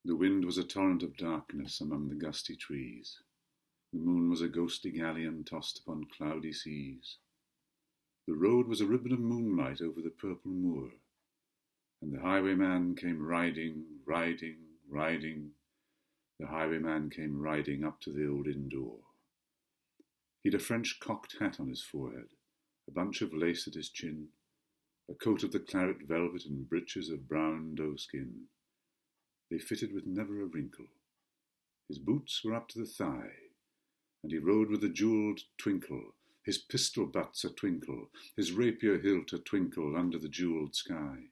The wind was a torrent of darkness among the gusty trees. The moon was a ghostly galleon tossed upon cloudy seas. The road was a ribbon of moonlight over the purple moor, and the highwayman came riding, riding, riding. The highwayman came riding up to the old inn door. He'd a French cocked hat on his forehead, a bunch of lace at his chin, a coat of the claret velvet and breeches of brown doe-skin. They fitted with never a wrinkle. His boots were up to the thigh, and he rode with a jewelled twinkle, his pistol butts a twinkle, his rapier hilt a twinkle under the jewelled sky.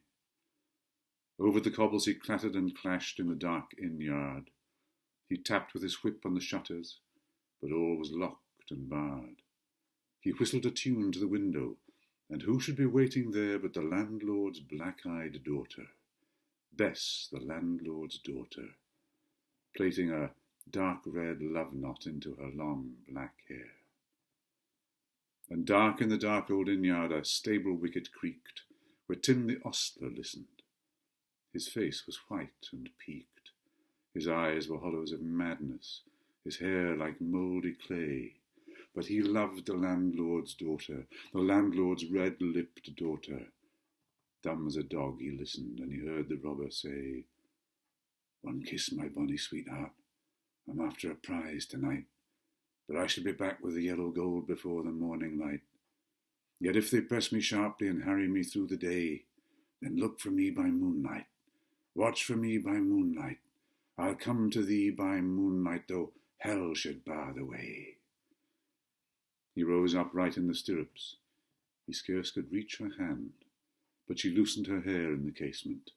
Over the cobbles he clattered and clashed in the dark inn yard. He tapped with his whip on the shutters, but all was locked and barred. He whistled a tune to the window, and who should be waiting there but the landlord's black-eyed daughter, Bess, the landlord's daughter, plaiting a dark red love knot into her long black hair. And dark in the dark old inn-yard a stable wicket creaked, where Tim the ostler listened. His face was white and peaked, his eyes were hollows of madness, his hair like mouldy clay. But he loved the landlord's daughter, the landlord's red-lipped daughter. Dumb as a dog he listened, and he heard the robber say, "One kiss, my bonny sweetheart. I'm after a prize tonight, but I shall be back with the yellow gold before the morning light. Yet if they press me sharply and harry me through the day, then look for me by moonlight. Watch for me by moonlight. I'll come to thee by moonlight, though hell should bar the way." He rose upright in the stirrups. He scarce could reach her hand, but she loosened her hair in the casement.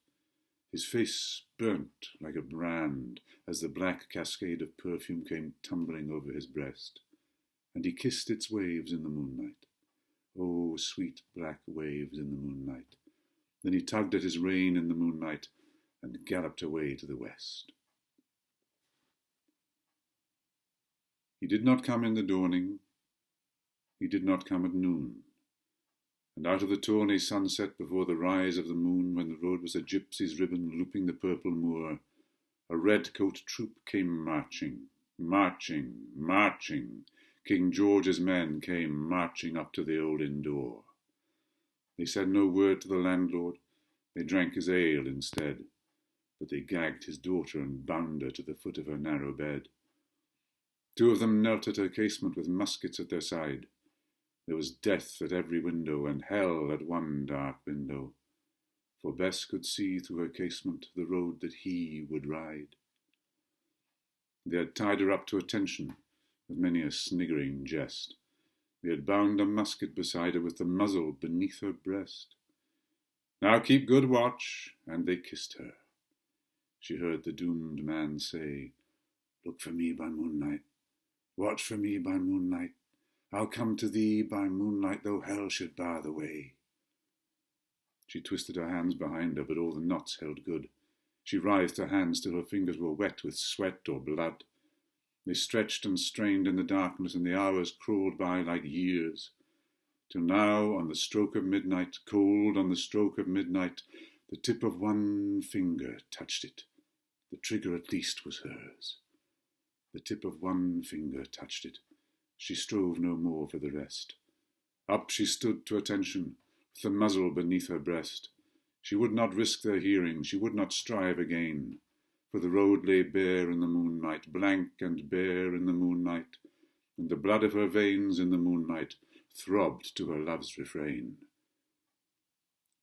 His face burnt like a brand as the black cascade of perfume came tumbling over his breast, and he kissed its waves in the moonlight. Oh, sweet black waves in the moonlight. Then he tugged at his rein in the moonlight and galloped away to the west. He did not come in the dawning. He did not come at noon. And out of the tawny sunset before the rise of the moon, when the road was a gypsy's ribbon looping the purple moor, a red-coat troop came marching, marching, marching. King George's men came marching up to the old inn door. They said no word to the landlord, they drank his ale instead, but they gagged his daughter and bound her to the foot of her narrow bed. Two of them knelt at her casement with muskets at their side. There was death at every window, and hell at one dark window, for Bess could see through her casement the road that he would ride. They had tied her up to attention, with many a sniggering jest. They had bound a musket beside her with the muzzle beneath her breast. "Now keep good watch," and they kissed her. She heard the doomed man say, "Look for me by moonlight, watch for me by moonlight. I'll come to thee by moonlight, though hell should bar the way." She twisted her hands behind her, but all the knots held good. She writhed her hands till her fingers were wet with sweat or blood. They stretched and strained in the darkness, and the hours crawled by like years, till now, on the stroke of midnight, cold on the stroke of midnight, the tip of one finger touched it. The trigger at least was hers. The tip of one finger touched it. She strove no more for the rest. Up she stood to attention, with the muzzle beneath her breast. She would not risk their hearing, she would not strive again, for the road lay bare in the moonlight, blank and bare in the moonlight, and the blood of her veins in the moonlight throbbed to her love's refrain.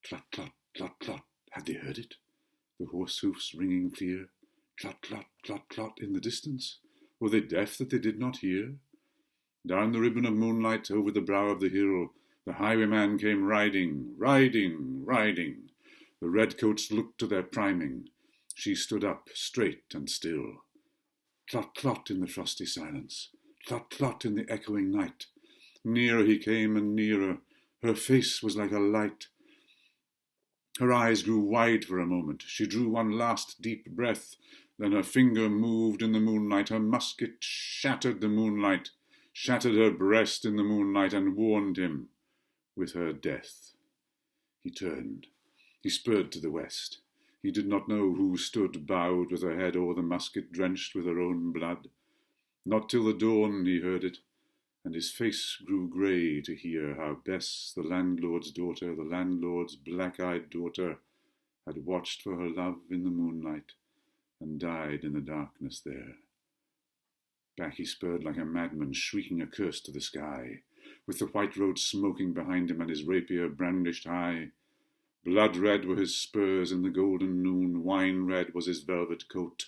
Clot, clot, clot, clot, had they heard it? The horse hoofs ringing clear? Clot, clot, clot, clot in the distance? Were they deaf that they did not hear? Down the ribbon of moonlight, over the brow of the hill, the highwayman came riding, riding, riding. The redcoats looked to their priming. She stood up, straight and still. Clot, clot in the frosty silence, clot, clot in the echoing night. Nearer he came and nearer. Her face was like a light. Her eyes grew wide for a moment. She drew one last deep breath. Then her finger moved in the moonlight. Her musket shattered the moonlight, shattered her breast in the moonlight, and warned him with her death. He turned. He spurred to the west. He did not know who stood bowed with her head o'er the musket drenched with her own blood. Not till the dawn he heard it, and his face grew grey to hear how Bess, the landlord's daughter, the landlord's black-eyed daughter, had watched for her love in the moonlight and died in the darkness there. Back he spurred like a madman, shrieking a curse to the sky, with the white road smoking behind him and his rapier brandished high. Blood-red were his spurs in the golden noon, wine-red was his velvet coat,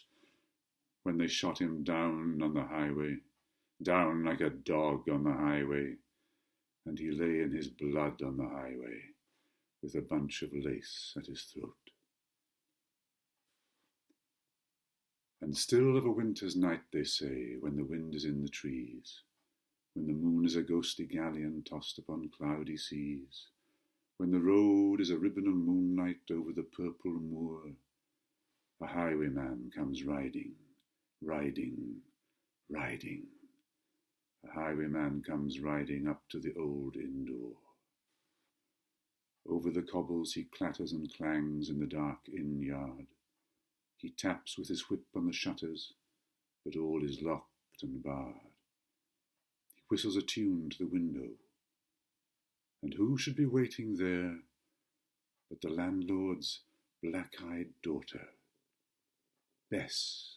when they shot him down on the highway, down like a dog on the highway, and he lay in his blood on the highway, with a bunch of lace at his throat. And still of a winter's night, they say, when the wind is in the trees, when the moon is a ghostly galleon tossed upon cloudy seas, when the road is a ribbon of moonlight over the purple moor, a highwayman comes riding, riding, riding. A highwayman comes riding up to the old inn door. Over the cobbles he clatters and clangs in the dark inn yard. He taps with his whip on the shutters, but all is locked and barred. He whistles a tune to the window, and who should be waiting there but the landlord's black-eyed daughter, Bess,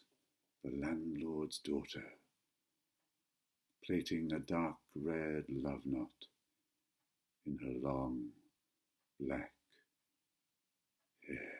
the landlord's daughter, plaiting a dark red love knot in her long black hair.